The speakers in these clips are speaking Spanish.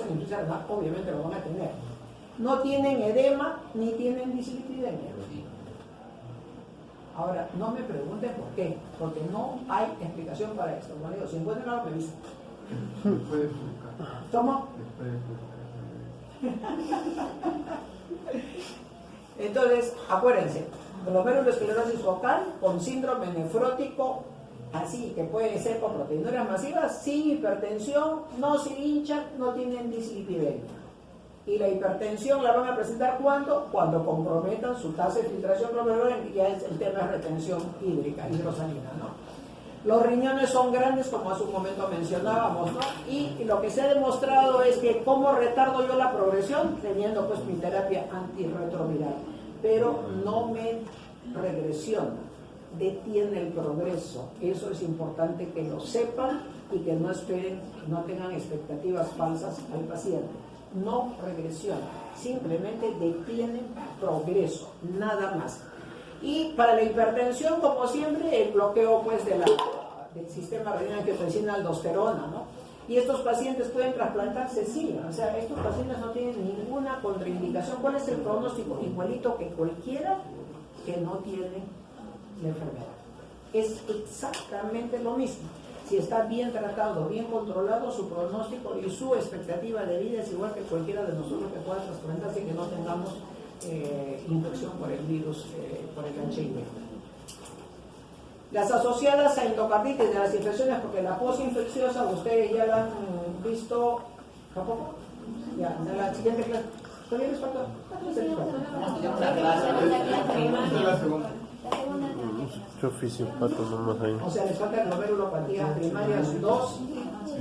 en insuficiencia renal, obviamente lo van a tener. No tienen edema ni tienen dislipidemia. Ahora, no me pregunten por qué, porque no hay explicación para esto. Bueno, digo, si encuentran algo, me dicen. ¿Cómo? Entonces, acuérdense, glomerulosclerosis focal con síndrome nefrótico, así que puede ser con proteinurias masivas, sin hipertensión, no se hinchan, no tienen dislipidemia. Y la hipertensión la van a presentar ¿cuándo? Cuando comprometan su tasa de filtración glomerular, y ya es el tema de retención hídrica, hidrosalina, ¿no? Los riñones son grandes, como hace un momento mencionábamos, ¿no? Y lo que se ha demostrado es que cómo retardo yo la progresión teniendo pues mi terapia antirretroviral, pero no me regresiona, detiene el progreso. Eso es importante que lo sepan y que no esperen, no tengan expectativas falsas al paciente. No regresiona, simplemente detiene progreso, nada más. Y para la hipertensión, como siempre, el bloqueo pues del sistema renal angiotensina aldosterona, ¿no? Y estos pacientes pueden trasplantarse, sí, o sea, estos pacientes no tienen ninguna contraindicación. ¿Cuál es el pronóstico? Igualito que cualquiera que no tiene la enfermedad. Es exactamente lo mismo. Si está bien tratado, bien controlado, su pronóstico y su expectativa de vida es igual que cualquiera de nosotros que pueda trasplantarse y que no tengamos infección por el virus, por el HIV. Las asociadas a endocarditis de las infecciones, porque la posinfecciosa ustedes ya la han visto, ¿tampoco? Ya, en la siguiente clase. ¿Todavía les falta? Mucho fisiopato nomás ahí. O sea, les falta glomerulopatías primarias 2,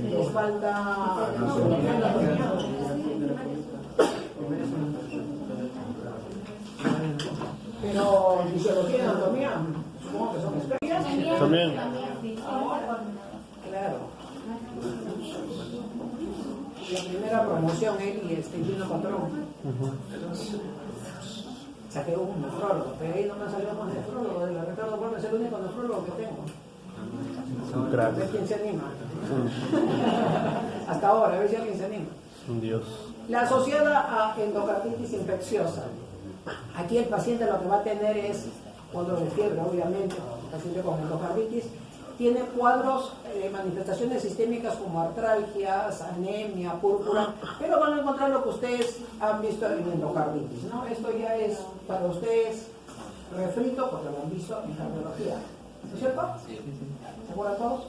les falta... Pero fisiología y anatomía, supongo que son expertas. También. Claro. La primera promoción, él y Gino Patrón. Saqué un nefrólogo, pero ahí no me salió más nefrólogo. De la Ricardo Juan es el único nefrólogo que tengo. Un crack. A ver quién se anima. Hasta ahora, a ver si alguien se anima. Un dios. La asociada a endocarditis infecciosa. Aquí el paciente lo que va a tener es cuadro de fiebre, obviamente, el paciente con endocarditis. Tiene cuadros, manifestaciones sistémicas como artralgias, anemia, púrpura, pero van a encontrar lo que ustedes han visto en endocarditis, ¿no? Esto ya es para ustedes refrito porque lo han visto en cardiología. ¿No es cierto? Sí. ¿Se acuerdan todos?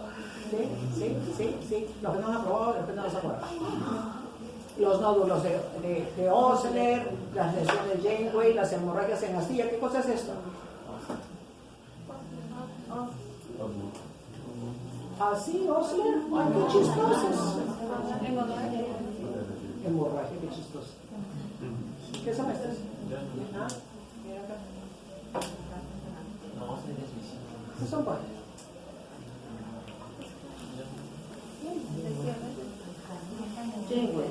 Sí. Los que no han aprobado, de repente no se acuerdan. Los nódulos de Osler, las lesiones Janeway, las hemorragias en astilla. ¿Qué cosa es esto? Así, Osler. Ay, qué chistosos. Hemorragia, qué chistoso. ¿Qué son estas? ¿Ah? Mira acá. ¿Qué son cuáles? Janeway.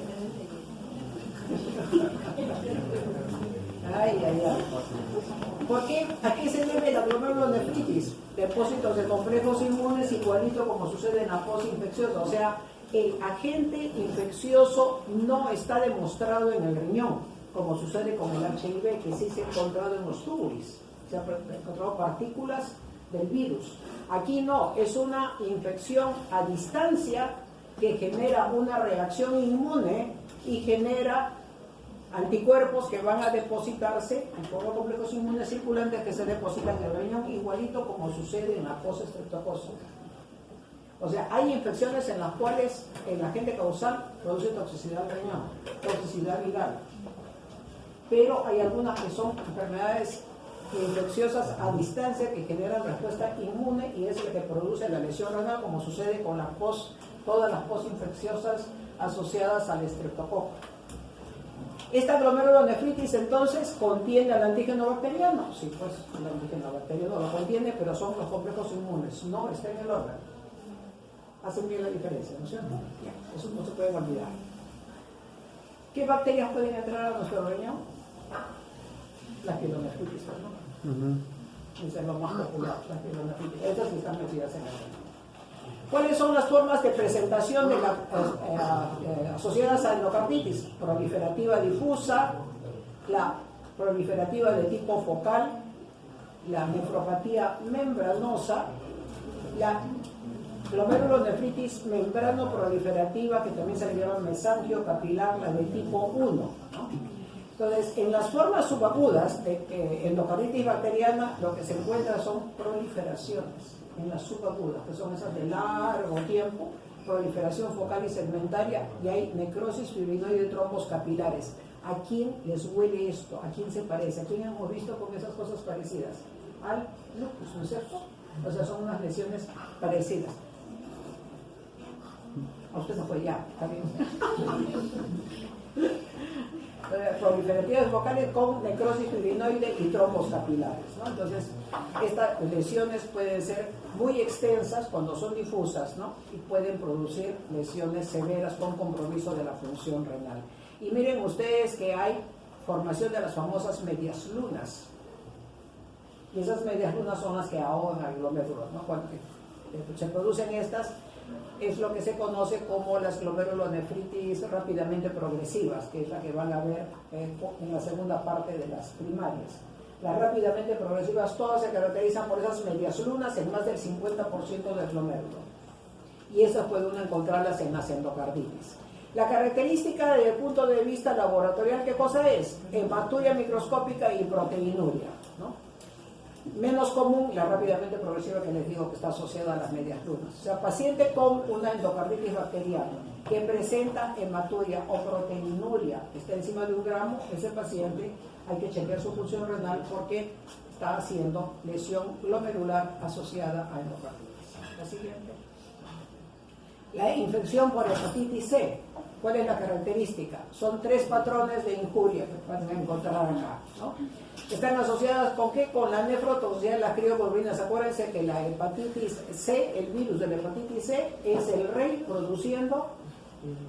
Ay. ¿Por qué? ¿A qué se debe la glomerulonefritis? Depósitos de complejos inmunes igualito como sucede en la posinfecciosa. O sea, el agente infeccioso no está demostrado en el riñón, como sucede con el HIV, que sí se ha encontrado en los túbulos. Se han encontrado partículas del virus. Aquí no, es una infección a distancia que genera una reacción inmune y genera anticuerpos que van a depositarse en todos los complejos inmunes circulantes que se depositan en el riñón, igualito como sucede en la post-estreptococcus. O sea, hay infecciones en las cuales el agente causal produce toxicidad al riñón, toxicidad viral. Pero hay algunas que son enfermedades infecciosas a distancia que generan respuesta inmune y es lo que produce la lesión renal, como sucede con todas las postinfecciosas asociadas al estreptococo. Esta glomerulonefritis entonces contiene al antígeno bacteriano. Sí, pues el antígeno bacteriano lo contiene, pero son los complejos inmunes, no está en el órgano. Hacen bien la diferencia, ¿no es cierto? Eso no se puede olvidar. ¿Qué bacterias pueden entrar a nuestro riñón? Las pielonefritis, ¿no? Esa es lo más popular, las pielonefritis. Estas están metidas en el riñón. ¿Cuáles son las formas de presentación de la asociadas a endocarditis? Proliferativa difusa, la proliferativa de tipo focal, la nefropatía membranosa, la glomerulonefritis membrano proliferativa, que también se le llama mesangio capilar, la de tipo 1, ¿no? Entonces, en las formas subagudas de endocarditis bacteriana, lo que se encuentra son proliferaciones en las subagudas, que son esas de largo tiempo, proliferación focal y segmentaria, y hay necrosis fibrinoide de trombos capilares. ¿A quién les huele esto? ¿A quién se parece? ¿A quién hemos visto con esas cosas parecidas? Al lupus, ¿no es cierto? O sea, son unas lesiones parecidas. A usted no fue ya, está bien. Proliferativas focales con necrosis fibrinoide y trombos capilares, ¿no? Entonces, estas lesiones pueden ser muy extensas cuando son difusas, ¿no? Y pueden producir lesiones severas con compromiso de la función renal. Y miren ustedes que hay formación de las famosas medias lunas. Y esas medias lunas son las que ahogan al glomérulo, ¿no? Cuando se producen estas, es lo que se conoce como las glomerulonefritis rápidamente progresivas, que es la que van a ver en la segunda parte de las primarias. Las rápidamente progresivas todas se caracterizan por esas medias lunas en más del 50% del glomérulo. Y esas puede uno encontrarlas en las endocarditis. La característica desde el punto de vista laboratorial, ¿qué cosa es? Hematuria microscópica y proteinuria, ¿no? Menos común la rápidamente progresiva, que les digo que está asociada a las medias lunas. O sea, paciente con una endocarditis bacteriana que presenta hematuria o proteinuria, que está encima de 1 gramo, ese paciente hay que chequear su función renal porque está haciendo lesión glomerular asociada a endocarditis. La siguiente. La infección por hepatitis C. ¿Cuál es la característica? Son 3 patrones de injuria que van a encontrar acá, ¿no? Están asociadas ¿con qué? Con la nefrotoxicidad de las crioglobulinas. Acuérdense que la hepatitis C, el virus de la hepatitis C, es el rey produciendo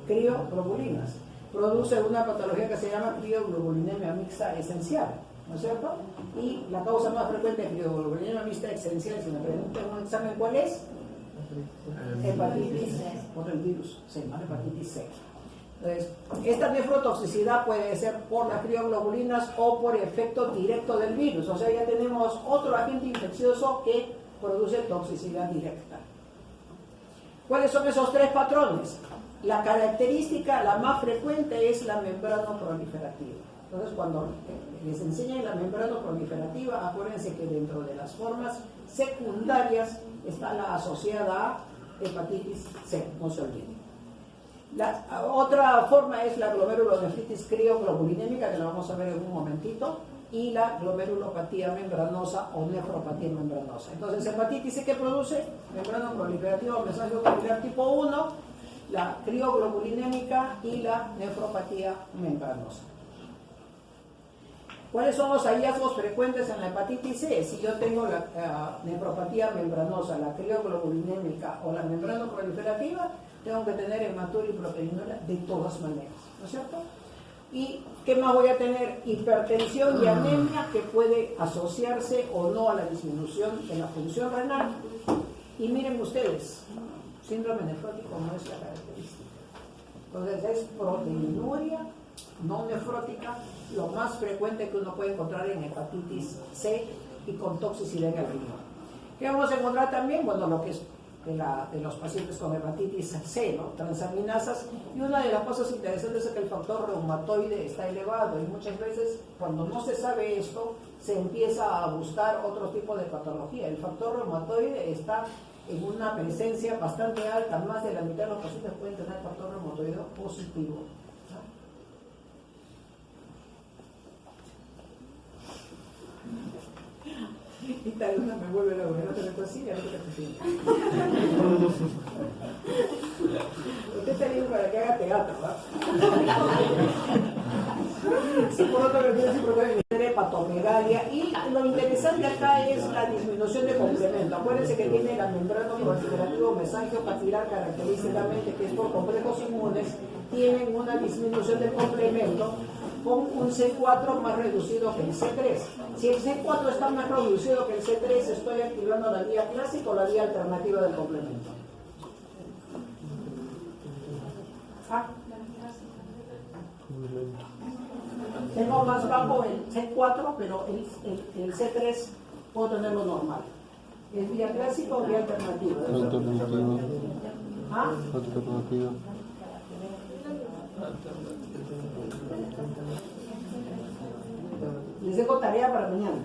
crioglobulinas. Produce una patología que se llama crioglobulinemia mixta esencial, ¿no es cierto? Y la causa más frecuente de crioglobulinemia mixta esencial, si me preguntan en un examen, ¿cuál es? Hepatitis C, por el virus, se llama hepatitis C. Entonces, esta nefrotoxicidad puede ser por las crioglobulinas o por efecto directo del virus. O sea, ya tenemos otro agente infeccioso que produce toxicidad directa. ¿Cuáles son esos 3 patrones? La característica, la más frecuente, es la membrana proliferativa. Entonces, cuando les enseñan la membrana proliferativa, acuérdense que dentro de las formas secundarias está la asociada a hepatitis C, no se olviden. La otra forma es la glomerulonefritis crioglobulinémica, que la vamos a ver en un momentito, y la glomerulopatía membranosa o nefropatía membranosa. Entonces, hepatitis C, ¿qué produce? Membrana proliferativa o mesangio capilar tipo 1, la crioglobulinémica y la nefropatía membranosa. ¿Cuáles son los hallazgos frecuentes en la hepatitis C? Si yo tengo la nefropatía membranosa, la crioglobulinémica o la membrana proliferativa, tengo que tener hematuria y proteinuria de todas maneras, ¿no es cierto? ¿Y qué más voy a tener? Hipertensión y anemia, que puede asociarse o no a la disminución de la función renal. Y miren ustedes, síndrome nefrótico no es la característica. Entonces es proteinuria no nefrótica, lo más frecuente que uno puede encontrar en hepatitis C y con toxicidad en el riñón. ¿Qué vamos a encontrar también? Bueno, lo que es de los pacientes con hepatitis C, ¿no? Transaminasas, y una de las cosas interesantes es que el factor reumatoide está elevado, y muchas veces cuando no se sabe esto se empieza a buscar otro tipo de patología. El factor reumatoide está en una presencia bastante alta, más de la mitad de los pacientes pueden tener factor reumatoide positivo. Y tal una me vuelve la buena, otra me así, a ver qué te siente. Usted está bien para que haga teatro, ¿verdad? Sí, por otro lado, siempre puede tener hepatomegalia. Y lo interesante acá es la disminución de complemento. Acuérdense que tiene la membrana proliferativo mesangio capilar, característicamente, que es por complejos inmunes, tienen una disminución del complemento con un C4 más reducido que el C3. Si el C4 está más reducido que el C3, estoy activando la vía clásica o la vía alternativa del complemento. Ah, tengo más bajo el C4, pero el C3 puedo tenerlo normal. ¿Es vía clásica o vía alternativa? Alternativo. ¿Ah? Alternativo. Les dejo tarea para mañana.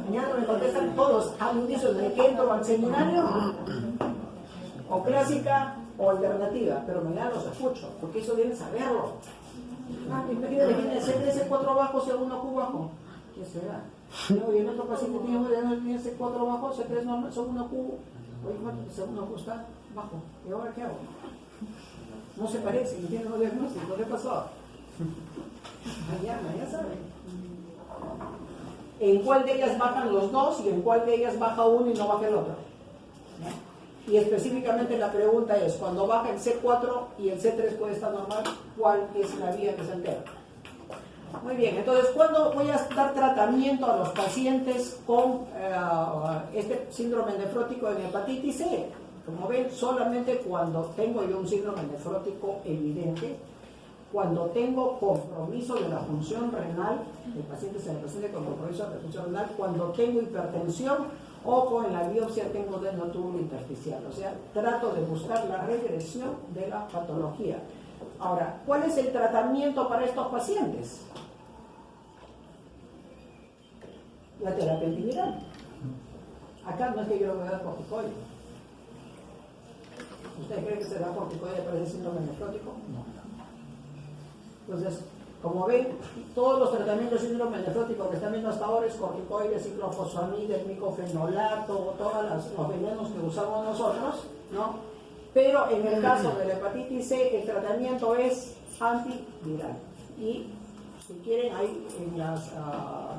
Mañana me contestan todos al inicio de que entro al seminario, o clásica o alternativa, pero mañana los escucho, porque eso deben saberlo. Ah, imagínate que tiene C3, C4 bajo, C1 Q bajo. ¿Qué será? No, y el otro paciente tiene C4 bajo, C3 normal, C1 Q. Oye, C1 Q está bajo. ¿Y ahora qué hago? No se parece, y tiene un diagnóstico. ¿Qué pasó? Mañana, ya saben. ¿En cuál de ellas bajan los dos y en cuál de ellas baja uno y no baja el otro? Y específicamente la pregunta es, cuando baja el C4 y el C3 puede estar normal, ¿cuál es la vía que se altera? Muy bien, entonces, ¿cuándo voy a dar tratamiento a los pacientes con este síndrome nefrótico de hepatitis C? Como ven, solamente cuando tengo yo un síndrome nefrótico evidente, cuando tengo compromiso de la función renal, el paciente se me presenta con compromiso de la función renal, cuando tengo hipertensión o con la biopsia tengo adenotubulo intersticial. O sea, trato de buscar la regresión de la patología. Ahora, ¿cuál es el tratamiento para estos pacientes? La terapia antiviral. Acá no es que yo le voy a dar corticoide. ¿Usted cree que se da corticoide para ese síndrome nefrótico? No. Entonces, como ven, todos los tratamientos de síndrome nefrótico que están viendo hasta ahora es corticoides, ciclofosfamida, el micofenolato, todos los venenos que usamos nosotros, ¿no? Pero en el caso de la hepatitis C, el tratamiento es antiviral. Y si quieren, ahí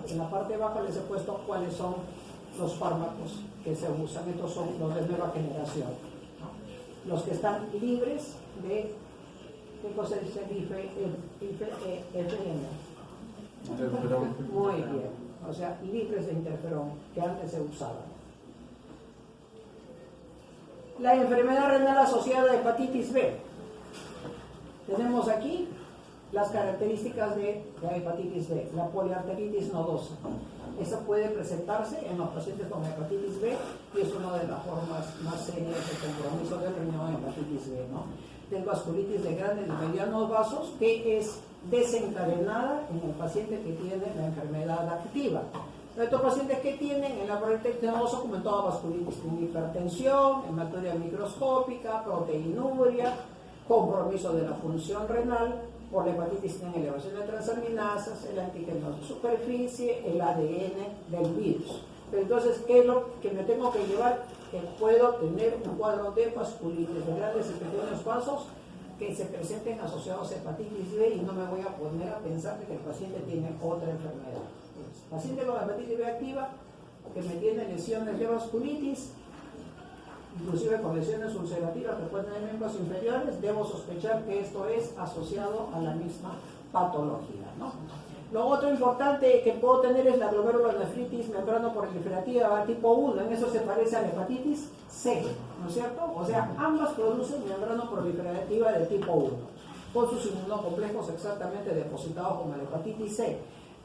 en la parte baja les he puesto cuáles son los fármacos que se usan. Estos son los de nueva generación, ¿no? Los que están libres de... ¿Qué cosa dice IFN? Muy bien, o sea, libres de interferón, que antes se usaban. La enfermedad renal asociada a hepatitis B. Tenemos aquí las características de la hepatitis B, la poliarteritis nodosa. Esa puede presentarse en los pacientes con hepatitis B y es una de las formas más serias de compromiso del riñón en hepatitis B, ¿no? Tengo vasculitis de grandes y medianos vasos que es desencadenada en el paciente que tiene la enfermedad activa. Estos pacientes que tienen en la poliarteritis nodosa, como en toda vasculitis, tienen hipertensión, hematuria microscópica, proteinuria, compromiso de la función renal. Por la hepatitis tienen elevación de transaminasas, el antígeno de superficie, el ADN del virus. Pero entonces, ¿qué es lo que me tengo que llevar? Que puedo tener un cuadro de vasculitis de grandes y pequeños vasos que se presenten asociados a hepatitis B y no me voy a poner a pensar que el paciente tiene otra enfermedad. Entonces, paciente con hepatitis B activa que me tiene lesiones de vasculitis, inclusive con lesiones ulcerativas que pueden tener miembros inferiores, debo sospechar que esto es asociado a la misma patología, ¿no? Lo otro importante que puedo tener es la glomerulonefritis membranoproliferativa tipo 1, en eso se parece a la hepatitis C, ¿no es cierto? O sea, ambas producen membranoproliferativa de tipo 1, con sus inmunocomplejos exactamente depositados como la hepatitis C.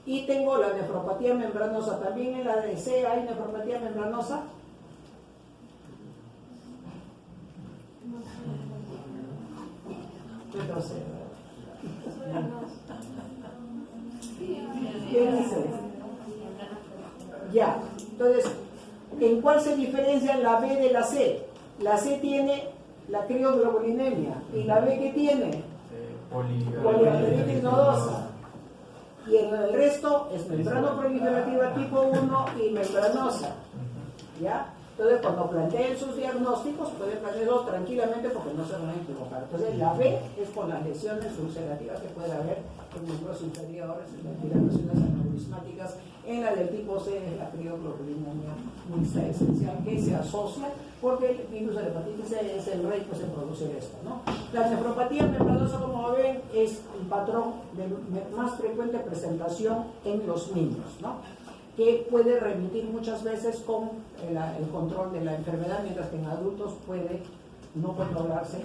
Y tengo la nefropatía membranosa, también en la de C hay nefropatía membranosa. Entonces, ¿qué dice? Ya, entonces, ¿en cuál se diferencia la B de la C? La C tiene la crioglobulinemia y la B ¿qué tiene? Poliarteritis nodosa. Y en el resto es membranoproliferativa tipo 1 y membranosa. ¿Ya? Entonces, cuando planteen sus diagnósticos, pueden plantearlos tranquilamente porque no se van a equivocar. Entonces, la B es con las lesiones ulcerativas que puede haber en miembros inferiores, en las dilataciones aneurismáticas. En la del tipo C es la crioglobulinemia mixta esencial que se asocia porque el virus de la hepatitis C es el rey que se produce esto, ¿no? La nefropatía membranosa, como ven, es el patrón de más frecuente presentación en los niños, ¿no? Que puede remitir muchas veces con el control de la enfermedad, mientras que en adultos puede no controlarse,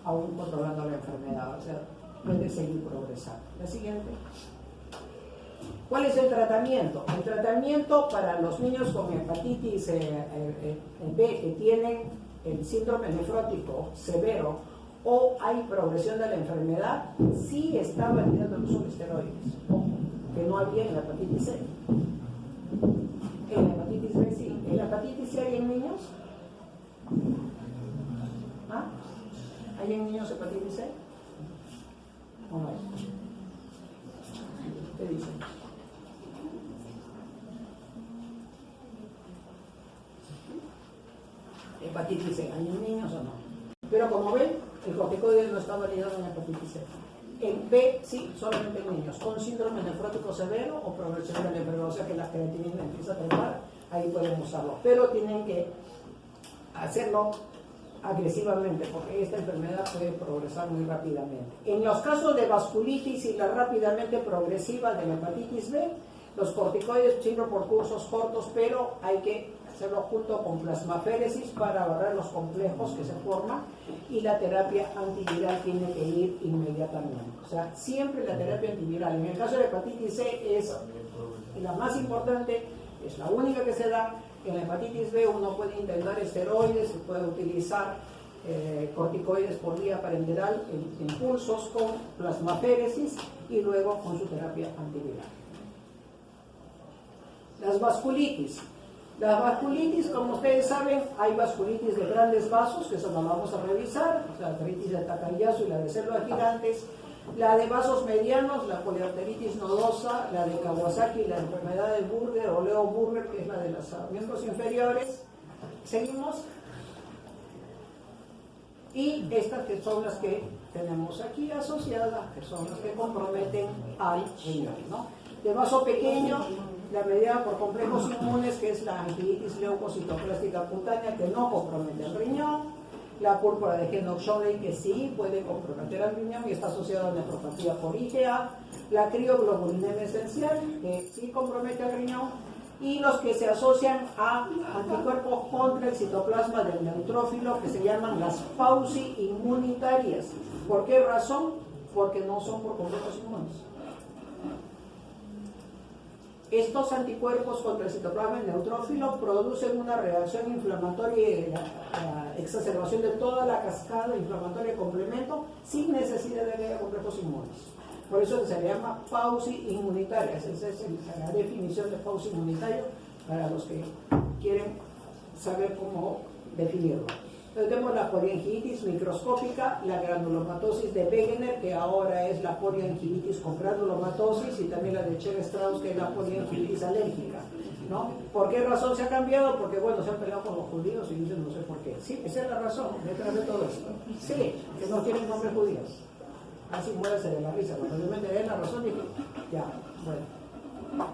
aún controlando la enfermedad. O sea, puede seguir progresando. La siguiente. ¿Cuál es el tratamiento? El tratamiento para los niños con hepatitis B que tienen el síndrome nefrótico severo o hay progresión de la enfermedad, sí está validando el uso de esteroides, que no había en la hepatitis C. En la hepatitis B sí. ¿En la hepatitis C hay en niños? ¿Ah? ¿Hay en niños hepatitis C? ¿O no hay? ¿Qué dicen? Hepatitis C, ¿hay en niños o no? Pero como ven, el corticoide no está validado en hepatitis C. En B, sí, solamente en niños, con síndrome nefrótico severo o progresión de la enfermedad, o sea que la creatinina empieza a trepar, ahí pueden usarlo. Pero tienen que hacerlo agresivamente, porque esta enfermedad puede progresar muy rápidamente. En los casos de vasculitis y la rápidamente progresiva de la hepatitis B, los corticoides sirven por cursos cortos, pero hay que hacerlo junto con plasmaféresis para barrer los complejos que se forman, y la terapia antiviral tiene que ir inmediatamente. O sea, siempre la terapia antiviral. En el caso de la hepatitis C es la más importante, es la única que se da. En la hepatitis B uno puede intentar esteroides, se puede utilizar corticoides por vía parenteral en impulsos con plasmaféresis y luego con su terapia antiviral. Las vasculitis. La vasculitis, como ustedes saben, hay vasculitis de grandes vasos, que eso lo vamos a revisar, la arteritis de Takayasu y la de células gigantes, la de vasos medianos, la poliarteritis nodosa, la de Kawasaki, la enfermedad de Burger o Leo Burger, que es la de los miembros inferiores. Seguimos. Y estas que son las que tenemos aquí asociadas, que son las que comprometen al riñón, ¿no? De vaso pequeño, la mediada por complejos inmunes, que es la angiitis leucocitoplástica cutánea, que no compromete el riñón, la púrpura de Henoch-Schönlein, que sí puede comprometer al riñón y está asociada a nefropatía por IgA, la crioglobulinemia esencial, que sí compromete al riñón, y los que se asocian a anticuerpos contra el citoplasma del neutrófilo, que se llaman las FAUCI inmunitarias. ¿Por qué razón? Porque no son por complejos inmunes. Estos anticuerpos contra el citoplasma del neutrófilo producen una reacción inflamatoria y la exacerbación de toda la cascada inflamatoria de complemento sin necesidad de que haya complejos inmunes. Por eso se le llama FAUCI inmunitarias. Esa es la definición de FAUCI inmunitario para los que quieren saber cómo definirlo. Entonces tenemos la poliangiitis microscópica, la granulomatosis de Wegener, que ahora es la poliangiitis con granulomatosis, y también la de Chern-Strauss, que es la poliangiitis alérgica, ¿no? ¿Por qué razón se ha cambiado? Porque, bueno, se han peleado con los judíos y dicen no sé por qué. Sí, esa es la razón detrás de todo esto. Sí, que no tienen nombres judíos. Así muérese de la risa. Cuando yo me enteré de la razón, dije, ya, bueno.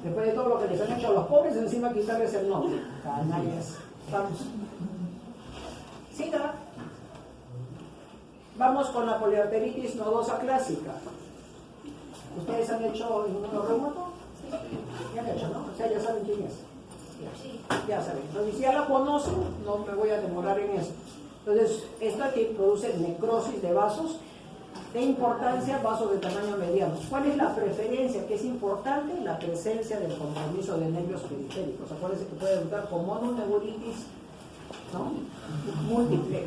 Después de todo lo que les han hecho a los pobres, encima quitarles el nombre. Canallas. Vamos. Siga. Vamos con la poliarteritis nodosa clásica. ¿Ustedes han hecho inmunorreumato? Sí. Ya han hecho, ¿no? O sea, ya saben quién es. Ya saben. Entonces, si ya la conocen, no me voy a demorar en eso. Entonces, esta que produce necrosis de vasos, de importancia, vasos de tamaño mediano. ¿Cuál es la preferencia? Que es importante la presencia del compromiso de nervios periféricos. Acuérdense que puede resultar con mononeuritis, ¿no? Múltiple,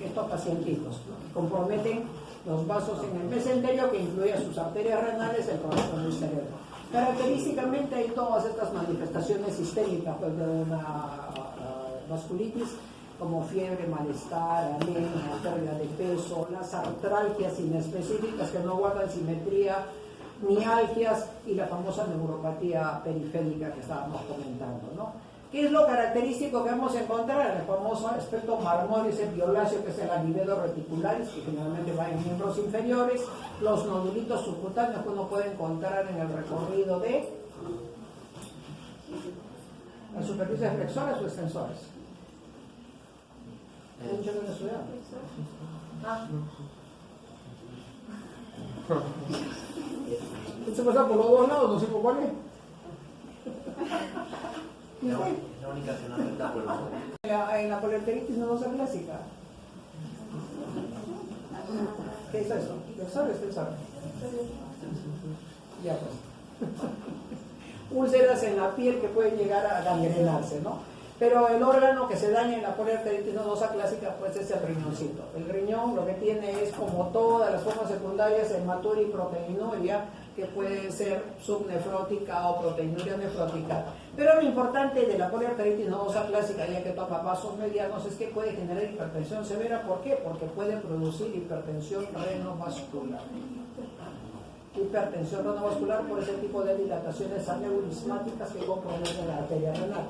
estos pacientitos comprometen los vasos en el mesenterio, que incluye sus arterias renales, el corazón y el cerebro. Característicamente hay todas estas manifestaciones sistémicas pues, de una vasculitis, como fiebre, malestar, anemia, pérdida de peso, las artralgias inespecíficas que no guardan simetría, mialgias y la famosa neuropatía periférica que estábamos comentando, ¿no? ¿Qué es lo característico que vamos a encontrar? El famoso aspecto marmóreos violáceo, que es el anivedo reticularis, que generalmente va en miembros inferiores, los nodulitos subcutáneos que uno puede encontrar en el recorrido de las superficies flexoras o extensoras. ¿Hay mucho que no estudiar? Se pasa por los dos lados, no sé por cuál es. La única que no afecta por en la poliarteritis nodosa clásica. ¿Qué es eso? ¿Lo sabe? ¿Usted sabe? Ya pues. Úlceras en la piel que pueden llegar a gangrenarse, ¿no? Pero el órgano que se daña en la poliarteritis nodosa clásica pues es el riñoncito. El riñón lo que tiene es, como todas las formas secundarias, hematuria y proteinuria, que puede ser subnefrótica o proteinuria nefrótica. Pero lo importante de la poliarteritis nodosa clásica, ya que toma vasos medianos, es que puede generar hipertensión severa. ¿Por qué? Porque puede producir hipertensión renovascular. Hipertensión renovascular por ese tipo de dilataciones aneurismáticas que comprometen la arteria renal.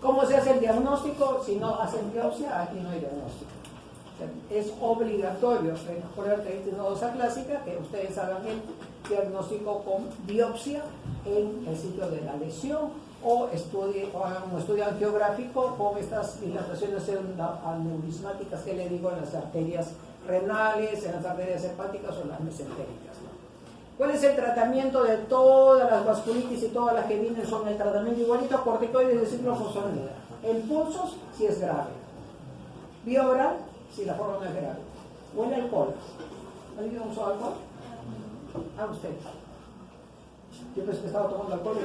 ¿Cómo se hace el diagnóstico? Si no hacen biopsia, aquí no hay diagnóstico. O sea, es obligatorio en la poliarteritis nodosa clásica que ustedes hagan el diagnóstico con biopsia en el sitio de la lesión o hagan un estudio angiográfico con estas dilataciones aneurismáticas que le digo en las arterias renales, en las arterias hepáticas o las mesentéricas, ¿no? ¿Cuál es el tratamiento de todas las vasculitis y todas las que vienen? Son el tratamiento igualito, corticoides de ciclofosfonamida. En pulsos, si es grave. Vía oral, si la forma no es grave. O el alcohol. ¿Alguien usó alcohol? Ah, usted. Yo pensé que estaba tomando alcohol.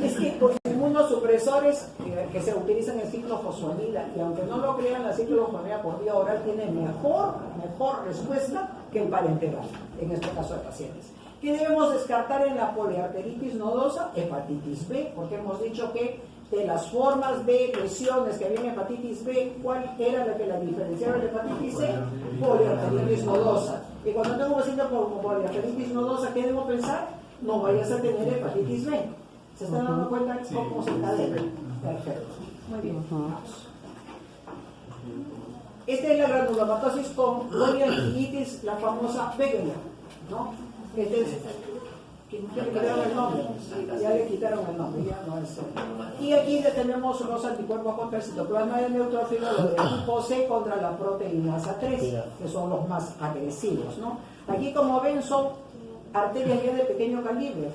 Es que los inmunosupresores que se utilizan en ciclofosfonamida, y aunque no lo crean, la ciclofosfonamida por vía oral tiene mejor respuesta que el parenteral, en este caso de pacientes. ¿Qué debemos descartar en la poliarteritis nodosa? Hepatitis B, porque hemos dicho que de las formas de lesiones que había en hepatitis B, ¿cuál era la que la diferenciaba de la hepatitis C? Poliarteritis nodosa. Y cuando tengo un paciente con poliarteritis nodosa, ¿qué debo pensar? No vayas a tener hepatitis B. ¿Se están dando cuenta de cómo se encadena? Perfecto. Muy bien. Vamos. Esta es la granulomatosis con poliarteritis, la famosa Wegener, ¿no? Este es, ya le quitaron el nombre, ya le quitaron el nombre, ya no es. Y aquí tenemos los anticuerpos contra el citoplasma de neutrófilo, los de tipo C contra la proteinasa 3, que son los más agresivos, ¿no? Aquí, como ven, son arterias ya de pequeño calibre,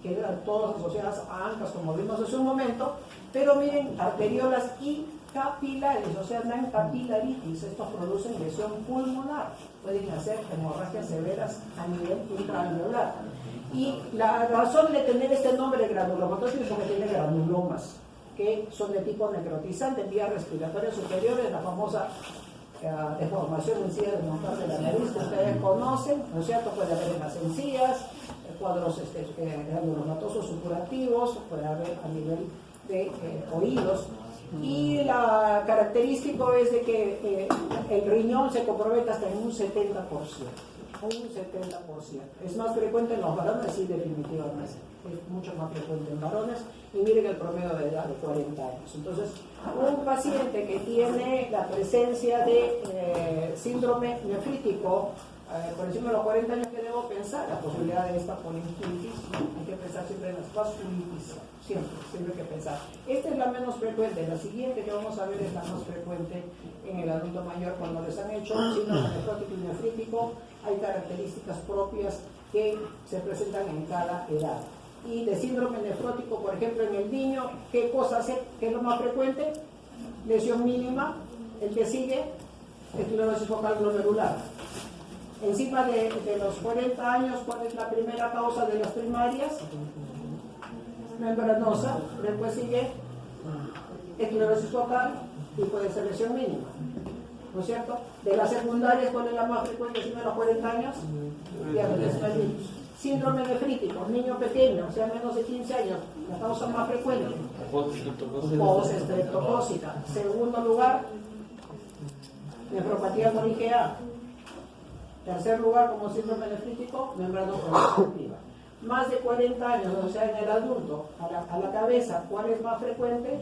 que eran todas asociadas a ANCAS, como vimos hace un momento, pero miren, arteriolas y capilares, o sea, dan capilaritis. Estos producen lesión pulmonar, pueden hacer hemorragias severas a nivel intraalveolar. Y la razón de tener este nombre de granulomatosis es porque tiene granulomas, que son de tipo necrotizante en vías respiratorias superiores, la famosa deformación encía de montar de la nariz que ustedes conocen, ¿no es cierto? Puede haber en las encías, cuadros granulomatosos supurativos, puede haber a nivel de oídos. Y la característico es de que el riñón se compromete hasta en un 70%. Un 70%. Es más frecuente en los varones, sí, definitivamente. Es mucho más frecuente en varones. Y miren el promedio de edad de 40 años. Entonces, un paciente que tiene la presencia de síndrome nefrítico por encima de los 40 años, ¿qué debo pensar? La posibilidad de esta poliarteritis. Hay que pensar siempre en las vasculitis. Siempre hay que pensar. Esta es la menos frecuente. La siguiente que vamos a ver es la más frecuente en el adulto mayor. Cuando les han hecho síndrome nefrótico y nefrítico, hay características propias que se presentan en cada edad. Y de síndrome nefrótico, por ejemplo, en el niño, ¿qué cosa hace? ¿Qué es lo más frecuente? Lesión mínima. El que sigue, esclerosis focal glomerular. Encima de los 40 años, ¿cuál es la primera causa de las primarias? Membranosa. Después sigue esclerosis focal y puede ser lesión mínima, ¿no es cierto? De las secundarias, ¿cuál es la más frecuente encima de los 40 años? Diabetes mellitus. Síndrome nefrítico, niño pequeño, o sea, menos de 15 años, la causa más frecuente. Postestreptocócica. Segundo lugar, nefropatía con IgA. Tercer lugar, como síndrome nefrítico, membranoconstrictiva. Más de 40 años, o sea, en el adulto, a la cabeza, ¿cuál es más frecuente?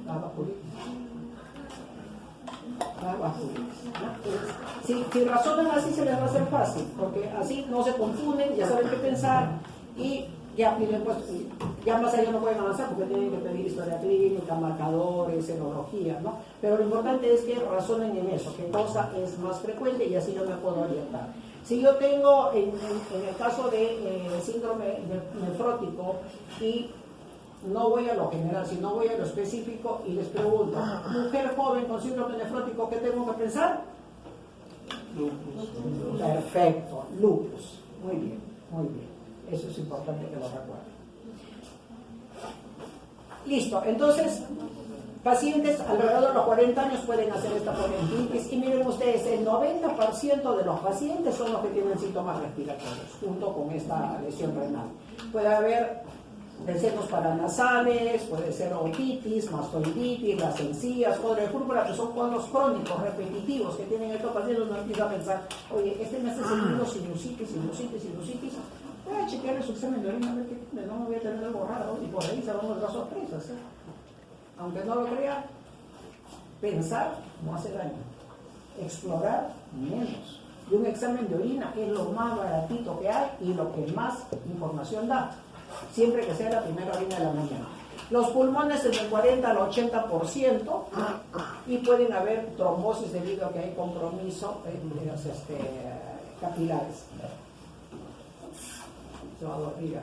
La vasculitis. La vasculitis, ¿no? Si razonan así, se les va a hacer fácil, porque así no se confunden, ya saben qué pensar y ya, miren, pues, ya más allá no pueden avanzar porque tienen que pedir historia clínica, marcadores, serología, ¿no? Pero lo importante es que razonen en eso, qué cosa es más frecuente y así yo me puedo orientar. Si yo tengo, en el caso de síndrome nefrótico y no voy a lo general, sino voy a lo específico y les pregunto, mujer joven con síndrome nefrótico, ¿qué tengo que pensar? Lupus. Perfecto, lupus. Muy bien, muy bien. Eso es importante que lo recuerden. Listo, entonces, pacientes alrededor de los 40 años pueden hacer esta poliangitis y miren ustedes, el 90% de los pacientes son los que tienen síntomas respiratorios, junto con esta lesión renal. Puede haber desecos paranasales, puede ser otitis, mastoiditis, las encías, cuadro de púrpura, que son cuadros crónicos, repetitivos, que tienen estos pacientes. Uno empieza a pensar, oye, este me hace sentido sinusitis. Voy a chequear su examen de orina a ver que no me voy a tener algo raro, y por ahí se van otras sorpresas. Aunque no lo crea, pensar no hace daño, explorar menos. Y un examen de orina es lo más baratito que hay y lo que más información da, siempre que sea la primera orina de la mañana. Los pulmones es del 40 al 80% y pueden haber trombosis debido a que hay compromiso de los capilares. Se va a dormir.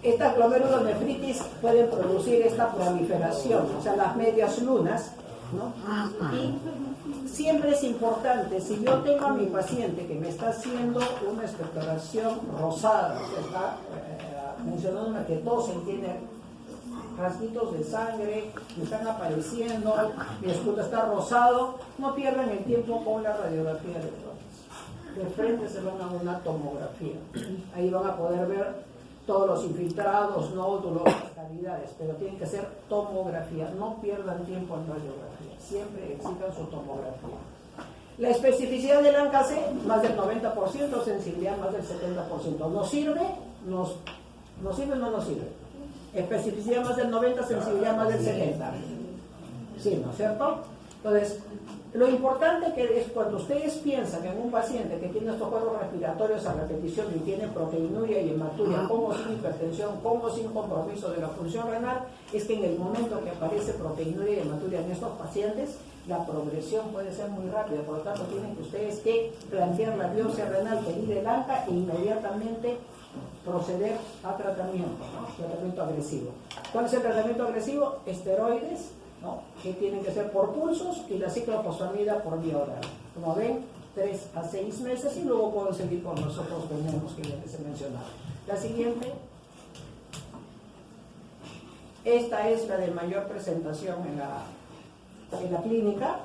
Estas glomerulonefritis pueden producir esta proliferación, o sea, las medias lunas, ¿no? Y siempre es importante, si yo tengo a mi paciente que me está haciendo una expectoración rosada, o sea, está mencionándome que tosen, tiene rasguitos de sangre, me están apareciendo, mi escudo está rosado, no pierdan el tiempo con la radiografía de tórax. De frente se van a una tomografía. Ahí van a poder ver todos los infiltrados, nódulos, las cavidades, pero tienen que ser tomografía. No pierdan tiempo en radiografía. Siempre exijan su tomografía. La especificidad del ANCA-C, más del 90%, sensibilidad más del 70%. ¿Nos sirve? ¿Nos sirve o no nos sirve? Especificidad más del 90%, sensibilidad más del 70%. Sí, ¿no es cierto? Entonces, lo importante que es cuando ustedes piensan en un paciente que tiene estos cuadros respiratorios a repetición y tiene proteinuria y hematuria, como sin hipertensión, como sin compromiso de la función renal, es que en el momento que aparece proteinuria y hematuria en estos pacientes, la progresión puede ser muy rápida. Por lo tanto, tienen que ustedes que plantear la biopsia renal, pedir el ANCA e inmediatamente proceder a tratamiento, ¿no? Tratamiento agresivo. ¿Cuál es el tratamiento agresivo? Esteroides, ¿no? Que tienen que ser por pulsos, y la ciclofosfamida por vía oral. Como ven, 3 a 6 meses y luego pueden seguir con los otros venenos que ya les he mencionado. La siguiente, esta es la de mayor presentación en la clínica,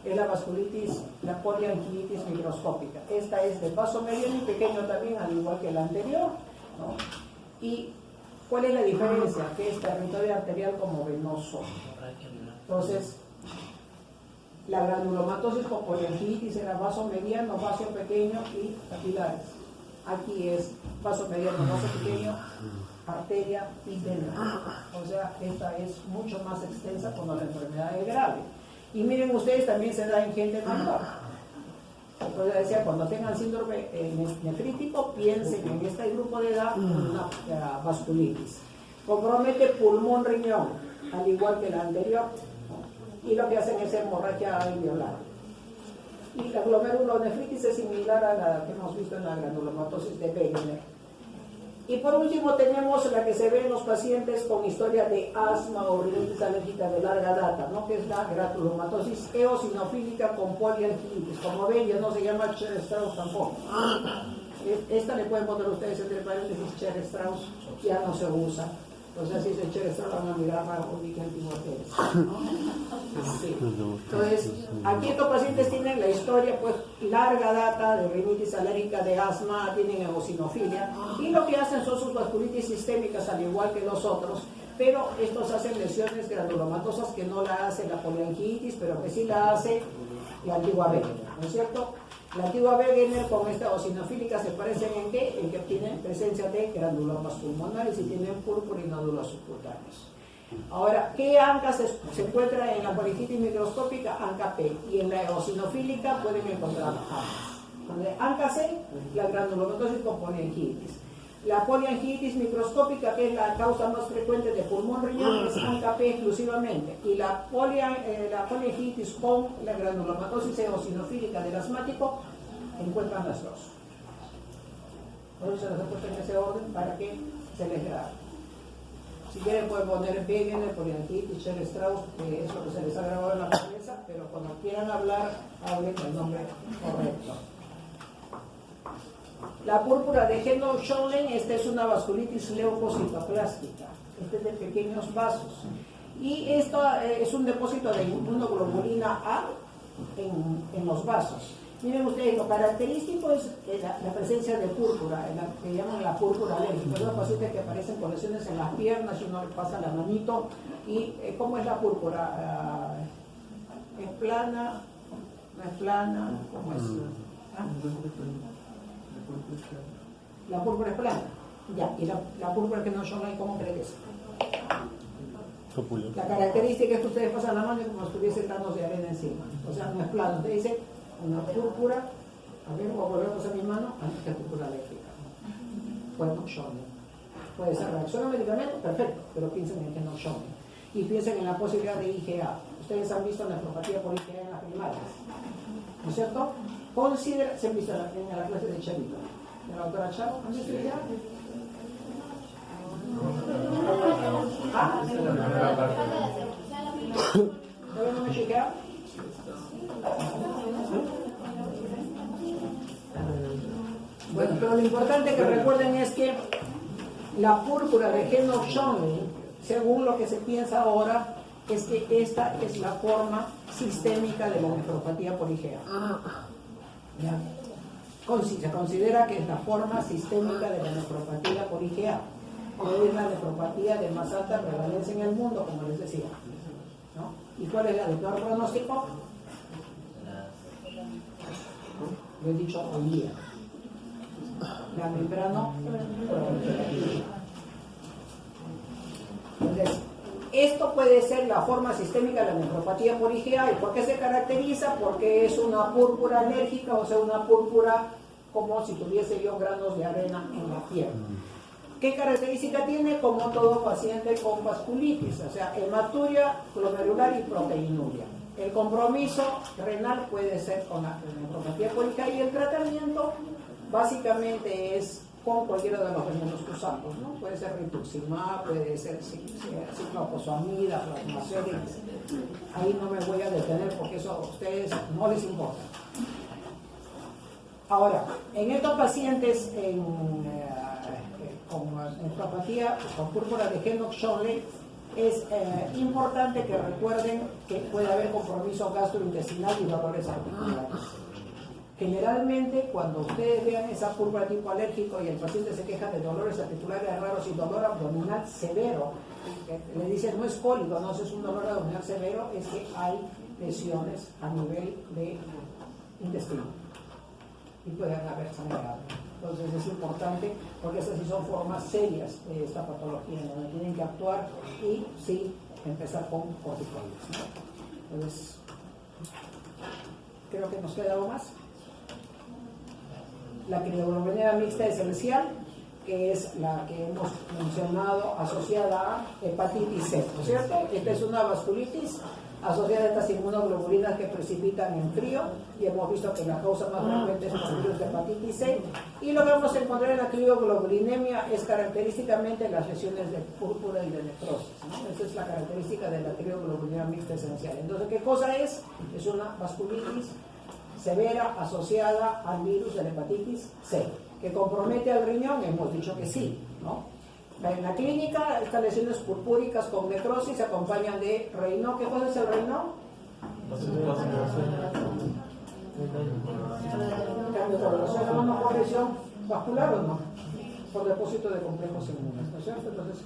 es la vasculitis, la poliangitis microscópica. Esta es de vaso mediano y pequeño también, al igual que la anterior, ¿no? ¿Y cuál es la diferencia? Que es territorio arterial como venoso. Entonces, la granulomatosis con poliangitis era vaso mediano, vaso pequeño y capilares. Aquí es vaso mediano, vaso pequeño, arteria y vena. O sea, esta es mucho más extensa cuando la enfermedad es grave. Y miren ustedes, también se da en gente mayor. Entonces decía, cuando tengan síndrome nefrítico, piensen en este grupo de edad una vasculitis. Compromete pulmón, riñón, al igual que la anterior, ¿no? Y lo que hacen es hemorragia alveolar. Y la glomerulonefritis es similar a la que hemos visto en la granulomatosis de Wegener. Y por último tenemos la que se ve en los pacientes con historia de asma o rinitis alérgica de larga data, ¿no? Que es la granulomatosis eosinofílica con poliangitis. Como ven, ya no se llama Scher-Strauss tampoco. Esta le pueden poner ustedes entre paréntesis Scher-Strauss, ya no se usa. Entonces, si dice Scher-Strauss, van a mirar raro con qué antiguo es, ¿no? Sí. Entonces, aquí estos pacientes tienen la historia, pues, larga data de rinitis alérgica, de asma, tienen eosinofilia, y lo que hacen son sus vasculitis sistémicas, al igual que los otros, pero estos hacen lesiones granulomatosas que no la hace la poliangitis, pero que sí la hace la antigua Wegener, ¿no es cierto? La antigua Wegener con esta eosinofílica se parecen en qué? En que tienen presencia de granulomas pulmonares y tienen púrpura y nódulos subcutáneos. Ahora, ¿qué ANCA se encuentra en la poliangitis microscópica? ANCA-P. Y en la eosinofílica pueden encontrar ambas. ANCA-C, la granulomatosis con poliangitis. La poliangitis microscópica, que es la causa más frecuente de pulmón-riñón, es ANCA-P exclusivamente. Y la poliangitis con la granulomatosis eosinofílica del asmático encuentran las dos. Por eso se los he puesto en ese orden para que se les grabe. Si quieren pueden poner Wegener, Poliankiewicz, Teacher Strauss, que es lo que se les ha grabado en la cabeza, pero cuando quieran hablar, hablen el nombre correcto. La púrpura de Geno-Schönlein, esta es una vasculitis leucocitoplástica. Este es de pequeños vasos. Y esto es un depósito de inmunoglobulina A en los vasos. Miren ustedes, lo característico es la presencia de púrpura, que llaman la púrpura alérgica. Son los pacientes que aparecen con lesiones en las piernas y uno le pasa la manito. ¿Y cómo es la púrpura? ¿Es plana? ¿No es plana? ¿Cómo es? ¿Ah? La púrpura es plana. Ya, y la púrpura que no son, ¿cómo creen que es? La característica es que ustedes pasan la mano y como si estuviesen granos de arena encima. O sea, no es plano. Usted dice una púrpura, a ver, voy a volver a pasar mi mano, esta es púrpura alérgica. Pues no Schönlein. Puede ser reacción a medicamento, perfecto, pero piensen en que no Schönlein. Y piensen en la posibilidad de IgA. Ustedes han visto nefropatía por IgA en las primarias, ¿no es cierto? Considera, se han visto en la clase de Chavito, de la doctora Chavo, ¿han visto IgA? ¿Ah? ¿Todavía no me IgA? Bueno, pero lo importante que recuerden es que la púrpura de Geno-Schönlein, según lo que se piensa ahora, es que esta es la forma sistémica de la nefropatía por IgA. ¿Ya? Se considera que es la forma sistémica de la nefropatía por IgA, que es la nefropatía de más alta prevalencia en el mundo, como les decía, ¿no? ¿Y cuál es la de peor pronóstico? Lo he dicho hoy día. La membrana proliferativa. Entonces, esto puede ser la forma sistémica de la nefropatía por IgA. ¿Y por qué se caracteriza? Porque es una púrpura alérgica, o sea, una púrpura como si tuviese yo granos de arena en la piel. ¿Qué característica tiene? Como todo paciente con vasculitis, o sea, hematuria, glomerular y proteinuria. El compromiso renal puede ser con la nefropatía por IgA y el tratamiento básicamente es con cualquiera de los venenos que usamos, ¿no? Puede ser rituximab, puede ser ciclophosphamida, plasmacétic. Ahí no me voy a detener porque eso a ustedes no les importa. Ahora, en estos pacientes con nefropatía, con púrpura de Geno-Schönlein, es importante que recuerden que puede haber compromiso gastrointestinal y dolores articulares. Generalmente, cuando ustedes vean esa púrpura tipo alérgico y el paciente se queja de dolores articulares raros y dolor abdominal severo, le dicen no es cólico, no es un dolor abdominal severo, es que hay lesiones a nivel de intestino y pueden haber sangrado. Entonces es importante porque esas sí son formas serias de esta patología, en donde tienen que actuar y sí empezar con corticoides, ¿no? Entonces, creo que nos queda algo más. La crioglobulina mixta esencial, que es la que hemos mencionado asociada a hepatitis C, ¿no es cierto? Esta es una vasculitis asociada a estas inmunoglobulinas que precipitan en frío y hemos visto que la causa más frecuente es por virus de hepatitis C, y lo que vamos a encontrar en la crioglobulinemia es característicamente las lesiones de púrpura y de necrosis, ¿no? Esa es la característica de la crioglobulina mixta esencial. Entonces, ¿qué cosa es? Es una vasculitis severa asociada al virus de la hepatitis C, que compromete al riñón. Hemos dicho que sí, ¿no? En la clínica, estas lesiones purpúricas con necrosis se acompañan de Raynaud. ¿Qué cosa es el Raynaud? Cambio de coloración, ¿una corrección vascular o no? Por depósito de complejos inmunes, ¿no es cierto? Entonces,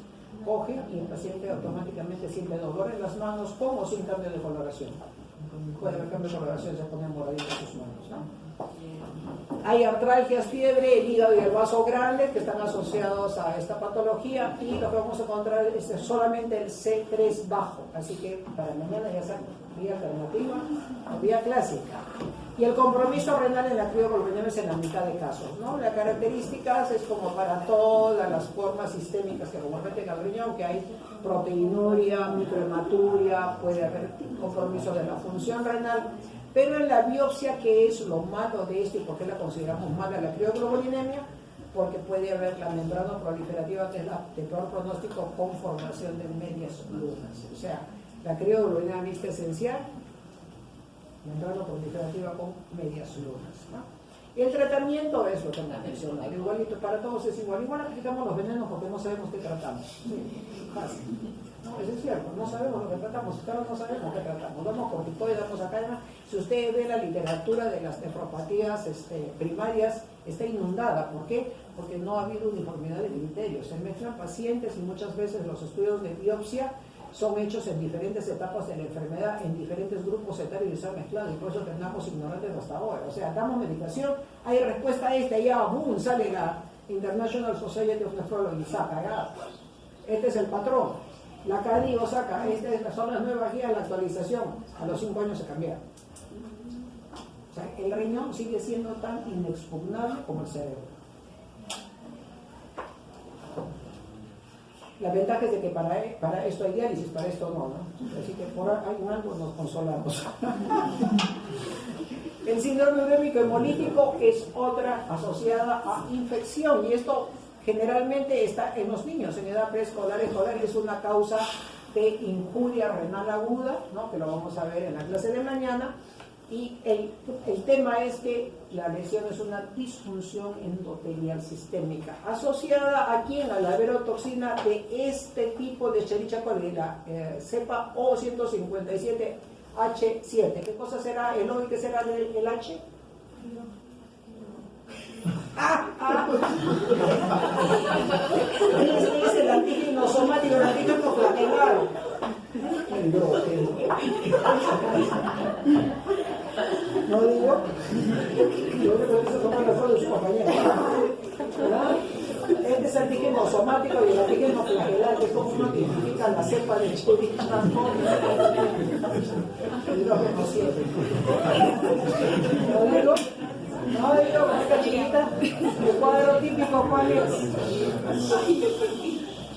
coge y el paciente automáticamente siente dolor en las manos con o sin cambio de coloración. Puede haber cambio de coloración, se ponen moraditas sus manos, ¿no? Hay artralgias, fiebre, el hígado y el vaso grande que están asociados a esta patología, y lo que vamos a encontrar es solamente el C3 bajo, así que para mañana ya saben, vía alternativa o vía clásica. Y el compromiso renal en la crioglobulinemia es en la mitad de casos, ¿no? Las características es como para todas las formas sistémicas que comprometen al riñón, que hay proteinuria, microhematuria, puede haber compromiso de la función renal. Pero en la biopsia, que es lo malo de esto y por qué la consideramos mala la crioglobulinemia, porque puede haber la membrana proliferativa, que es la de peor pronóstico, con formación de medias lunas. O sea, la crioglobulina mixta esencial, membrana proliferativa con medias lunas, ¿no? El tratamiento es lo que hemos mencionado, igualito para todos es igual. Igual aplicamos los venenos porque no sabemos qué tratamos. Sí, fácil. No, eso es cierto, no sabemos lo que tratamos, claro, no sabemos qué tratamos. Damos corticoides, damos acá. Si usted ve la literatura de las nefropatías primarias, está inundada. ¿Por qué? Porque no ha habido uniformidad de criterios. Se mezclan pacientes y muchas veces los estudios de biopsia son hechos en diferentes etapas de la enfermedad, en diferentes grupos etarios y se han mezclado, y por eso terminamos ignorantes hasta ahora. O sea, damos medicación, hay respuesta a esta, ya boom, sale la International Society of Nephrology, saca, ya. Este es el patrón. La CADIO saca, estas son las nuevas guías, la actualización, a los 5 años se cambiaron. O sea, el riñón sigue siendo tan inexpugnable como el cerebro. La ventaja es de que para esto hay diálisis, para esto no, ¿no? Así que por algo nos consolamos. El síndrome urémico hemolítico es otra asociada a infección, y esto generalmente está en los niños en edad preescolar, escolar, y es una causa de injuria renal aguda, ¿no? Que lo vamos a ver en la clase de mañana. Y el tema es que la lesión es una disfunción endotelial sistémica asociada a quién, a la verotoxina de este tipo de Escherichia coli, la cepa O157H7. ¿Qué cosa será el O y qué será el H? Es el antígeno somático, el antígeno flagelar. No digo, yo creo que eso son las de su compañero. Este es el antígeno somático y el antígeno flagelar, que es como uno identifica la cepa de Escherichia coli. El hidrógeno 7. No digo, con esta chiquita, el cuadro típico, ¿cuál es?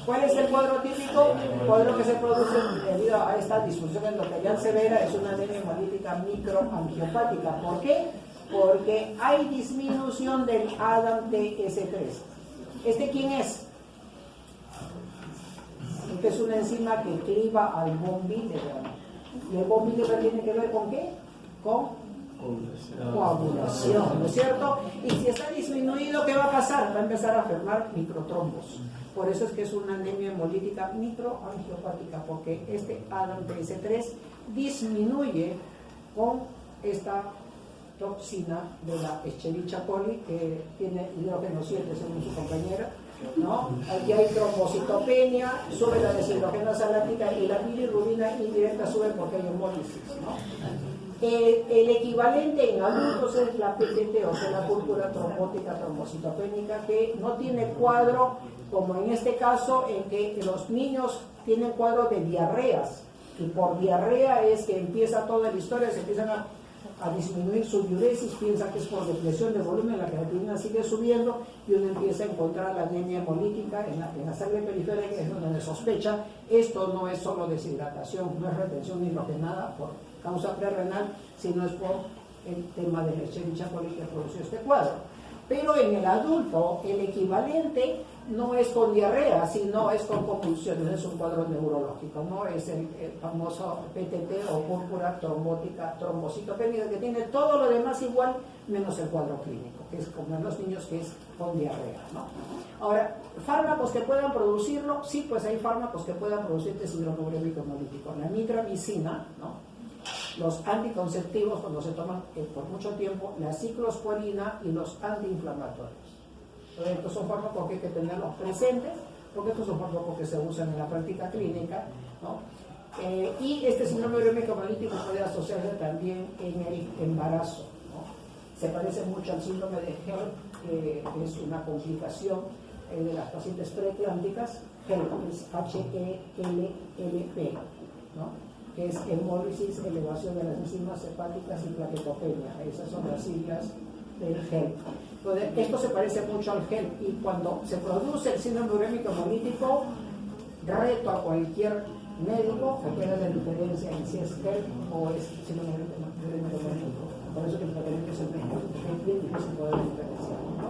¿Cuál es el cuadro típico? El cuadro que se produce debido a esta disfunción endotelial severa es una anemia hemolítica microangiopática. ¿Por qué? Porque hay disminución del ADAM-TS3. ¿Este quién es? Este es una enzima que cliva al von Willebrand. ¿Y el von Willebrand tiene que ver con qué? Con coagulación, ¿no es cierto? Y si está disminuido, ¿qué va a pasar? Va a empezar a formar microtrombos. Por eso es que es una anemia hemolítica microangiopática, porque este ADAM-TS3 disminuye con esta toxina de la Escherichia coli, que tiene hidrógeno 7 según su compañera, ¿no? Aquí hay trombocitopenia, sube la deshidrogenasa láctica y la bilirrubina indirecta sube porque hay hemólisis, ¿no? El equivalente en adultos es la PTT, o sea, la púrpura trombótica trombocitopénica, que no tiene cuadro, como en este caso, en que los niños tienen cuadro de diarreas, y por diarrea es que empieza toda la historia, se empiezan a disminuir su diuresis, piensa que es por depresión de volumen, la creatinina sigue subiendo, y uno empieza a encontrar la anemia hemolítica en la sangre periférica, es donde se sospecha. Esto no es solo deshidratación, no es retención hidrogenada por causa prerrenal, sino es por el tema de la Escherichia coli que produce este cuadro. Pero en el adulto, el equivalente no es con diarrea, sino es con convulsiones, es un cuadro neurológico, no es el famoso PTT o púrpura trombótica trombocitopénica, que tiene todo lo demás igual, menos el cuadro clínico, que es como en los niños, que es con diarrea, ¿no? Ahora, ¿fármacos que puedan producirlo? Sí, pues hay fármacos que puedan producir este síndrome urémico hemolítico. La nitramicina, ¿no? Los anticonceptivos cuando se toman por mucho tiempo, la ciclosporina y los antiinflamatorios. Entonces, estos son fármacos que hay que tenerlos presentes, porque estos son fármacos que se usan en la práctica clínica, ¿no? Y este síndrome urémico hemolítico puede asociarse también en el embarazo, ¿no? Se parece mucho al síndrome de HELP, que es una complicación de las pacientes preeclámpticas. HELP es H-E-L-L-P, ¿no? Que es hemólisis, elevación de las enzimas hepáticas y plaquetopenia. Esas son las siglas del HELP. Entonces, esto se parece mucho al HELP, y cuando se produce el síndrome urémico hemolítico, reto a cualquier médico que pueda hacer diferencia en si es HELP o es síndrome urémico hemolítico. Por eso que el tratamiento es el mismo, es bien difícil poder diferenciar, ¿no?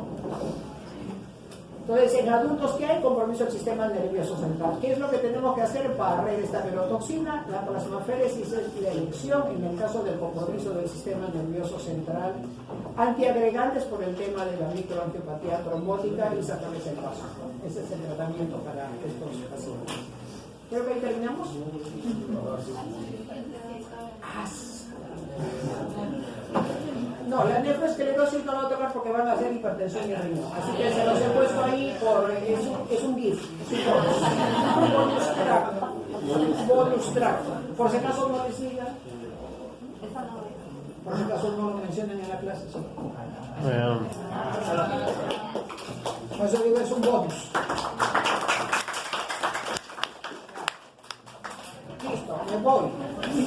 Entonces, en adultos, ¿qué hay? Compromiso del sistema nervioso central. ¿Qué es lo que tenemos que hacer para barrer esta neurotoxina? La plasmaféresis es la elección, en el caso del compromiso del sistema nervioso central. Antiagregantes por el tema de la microangiopatía trombótica y sacarles el vaso. Ese es el tratamiento para estos pacientes. Creo que ahí terminamos. No, la nefroesclerosis no la voy a tocar porque van a hacer hipertensión y riñón. Así que se los he puesto ahí es un GIF. Un bonus track. Por si acaso no les diga. Por si acaso no lo mencionan en la clase. Sí. Por eso digo, es un bonus. Listo, me voy.